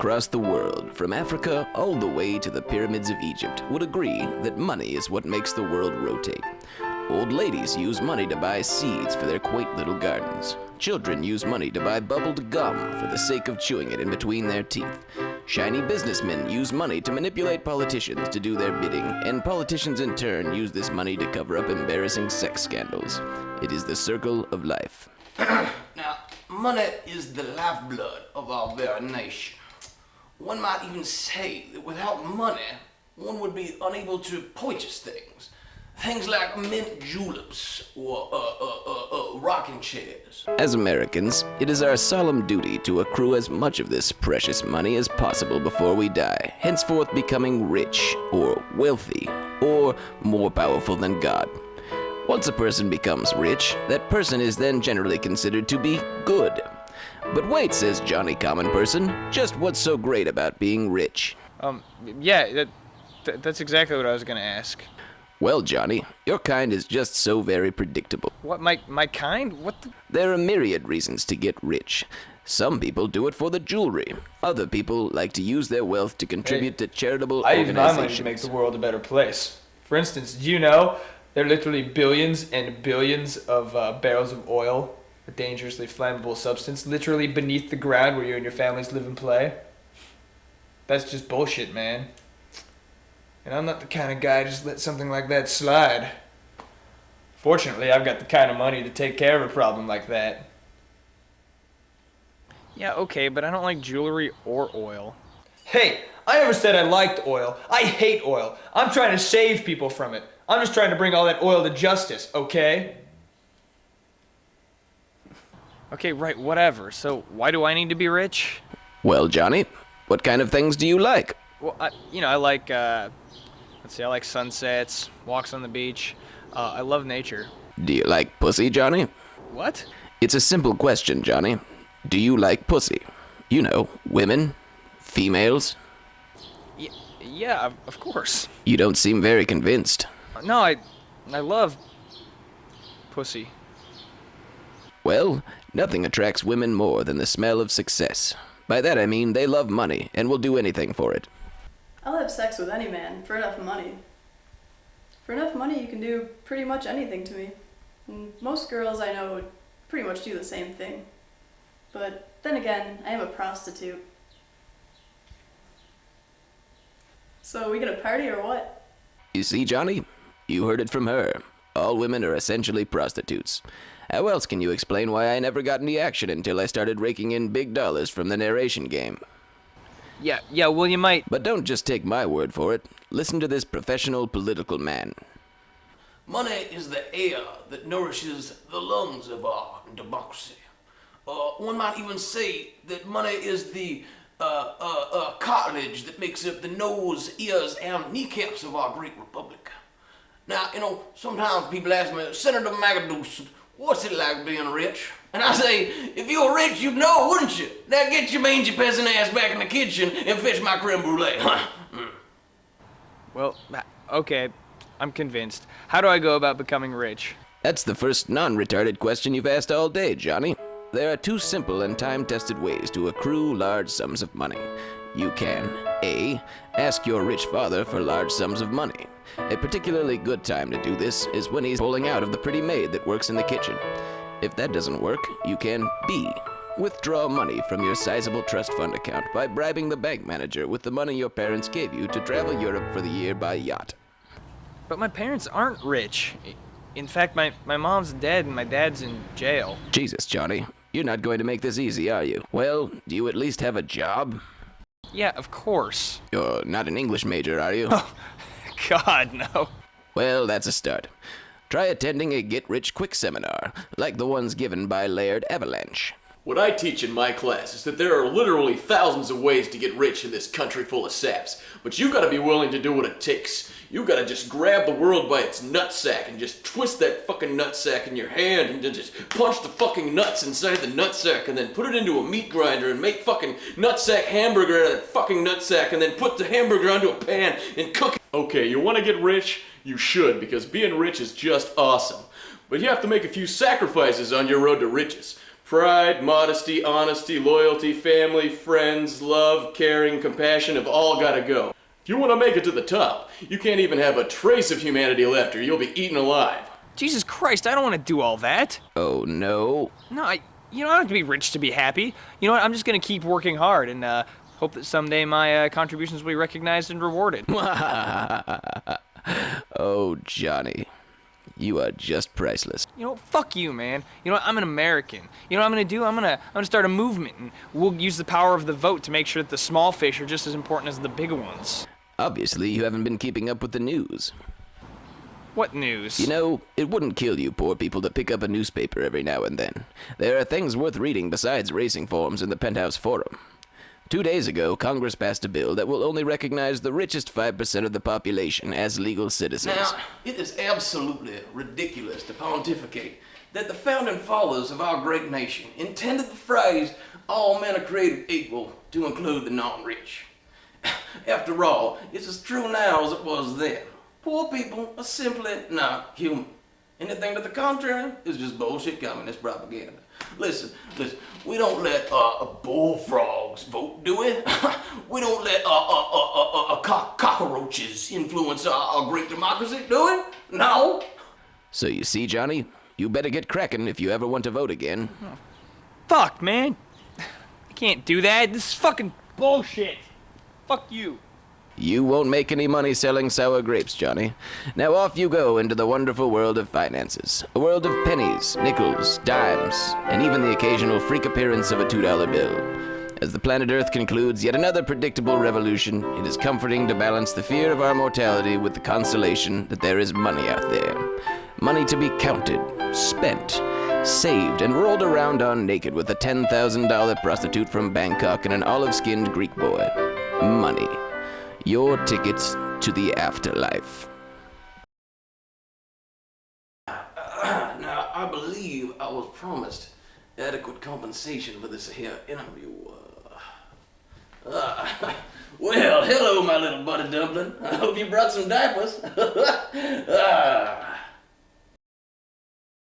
across the world, from Africa all the way to the pyramids of Egypt, would agree that money is what makes the world rotate. Old ladies use money to buy seeds for their quaint little gardens. Children use money to buy bubbled gum for the sake of chewing it in between their teeth. Shiny businessmen use money to manipulate politicians to do their bidding, and politicians in turn use this money to cover up embarrassing sex scandals. It is the circle of life. Now, money is the lifeblood of our very nation. One might even say that without money, one would be unable to purchase things. Things like mint juleps or rocking chairs. As Americans, it is our solemn duty to accrue as much of this precious money as possible before we die, henceforth becoming rich, or wealthy, or more powerful than God. Once a person becomes rich, that person is then generally considered to be good. But wait, says Johnny Common Person, just what's so great about being rich? Yeah, that's exactly what I was gonna ask. Well, Johnny, your kind is just so very predictable. What, my kind? What the? There are myriad reasons to get rich. Some people do it for the jewelry. Other people like to use their wealth to contribute to charitable I use organizations. my money to make the world a better place. For instance, do you know there are literally billions and billions of barrels of oil, a dangerously flammable substance, literally beneath the ground where you and your families live and play? That's just bullshit, man. And I'm not the kind of guy to just let something like that slide. Fortunately, I've got the kind of money to take care of a problem like that. Yeah, okay, but I don't like jewelry or oil. Hey, I never said I liked oil. I hate oil. I'm trying to save people from it. I'm just trying to bring all that oil to justice, okay? Okay, right, whatever. So why do I need to be rich? Well, Johnny, what kind of things do you like? Well, I like, let's see, I like sunsets, walks on the beach. I love nature. Do you like pussy, Johnny? What? It's a simple question, Johnny. Do you like pussy? You know, women, females. Yeah, of course. You don't seem very convinced. No, I love pussy. Well, nothing attracts women more than the smell of success. By that I mean they love money and will do anything for it. I'll have sex with any man for enough money. For enough money, you can do pretty much anything to me. And most girls I know would pretty much do the same thing. But then again, I am a prostitute. So we gonna party or what? You see, Johnny? You heard it from her. All women are essentially prostitutes. How else can you explain why I never got any action until I started raking in big dollars from the narration game? Yeah, well, you might... But don't just take my word for it. Listen to this professional political man. Money is the air that nourishes the lungs of our democracy. One might even say that money is the cartilage that makes up the nose, ears, and kneecaps of our great republic. Now, sometimes people ask me, Senator Magadoos, what's it like being rich? And I say, if you were rich, you'd know, wouldn't you? Now get your mangy peasant ass back in the kitchen and fetch my creme brulee. Well, okay, I'm convinced. How do I go about becoming rich? That's the first non-retarded question you've asked all day, Johnny. There are two simple and time-tested ways to accrue large sums of money. You can, A, ask your rich father for large sums of money. A particularly good time to do this is when he's pulling out of the pretty maid that works in the kitchen. If that doesn't work, you can, B, withdraw money from your sizable trust fund account by bribing the bank manager with the money your parents gave you to travel Europe for the year by yacht. But my parents aren't rich. In fact, my mom's dead and my dad's in jail. Jesus, Johnny, you're not going to make this easy, are you? Well, do you at least have a job? Yeah, of course. You're not an English major, are you? Oh, God, no. Well, that's a start. Try attending a get-rich-quick seminar, like the ones given by Laird Avalanche. What I teach in my class is that there are literally thousands of ways to get rich in this country full of saps, but you gotta be willing to do what it takes. You gotta just grab the world by its nutsack and just twist that fucking nutsack in your hand and then just punch the fucking nuts inside the nutsack and then put it into a meat grinder and make fucking nutsack hamburger out of that fucking nutsack and then put the hamburger onto a pan and cook it. Okay, you wanna get rich? You should, because being rich is just awesome. But you have to make a few sacrifices on your road to riches. Pride, modesty, honesty, loyalty, family, friends, love, caring, compassion have all gotta go. If you want to make it to the top, you can't even have a trace of humanity left or you'll be eaten alive. Jesus Christ, I don't want to do all that. Oh no. No, I don't have to be rich to be happy. You know what, I'm just gonna keep working hard and hope that someday my contributions will be recognized and rewarded. Oh, Johnny. You are just priceless. You know, fuck you, man. You know what, I'm an American. You know what I'm gonna do? I'm gonna start a movement, and we'll use the power of the vote to make sure that the small fish are just as important as the big ones. Obviously, you haven't been keeping up with the news. What news? You know, it wouldn't kill you poor people to pick up a newspaper every now and then. There are things worth reading besides racing forums in the Penthouse Forum. 2 days ago, Congress passed a bill that will only recognize the richest 5% of the population as legal citizens. Now, it is absolutely ridiculous to pontificate that the founding fathers of our great nation intended the phrase, all men are created equal, to include the non-rich. After all, it's as true now as it was then. Poor people are simply not human. Anything to the contrary is just bullshit communist propaganda. Listen, we don't let bullfrogs vote, do we? We don't let cockroaches influence our great democracy, do we? No. So you see, Johnny, you better get cracking if you ever want to vote again. Fuck, man. I can't do that. This is fucking bullshit. Fuck you. You won't make any money selling sour grapes, Johnny. Now off you go into the wonderful world of finances. A world of pennies, nickels, dimes, and even the occasional freak appearance of a $2 bill. As the planet Earth concludes yet another predictable revolution, it is comforting to balance the fear of our mortality with the consolation that there is money out there. Money to be counted, spent, saved, and rolled around on naked with a $10,000 prostitute from Bangkok and an olive-skinned Greek boy. Money. Your tickets to the afterlife. Now, I believe I was promised adequate compensation for this here interview. Well, hello, my little buddy dumpling. I hope you brought some diapers.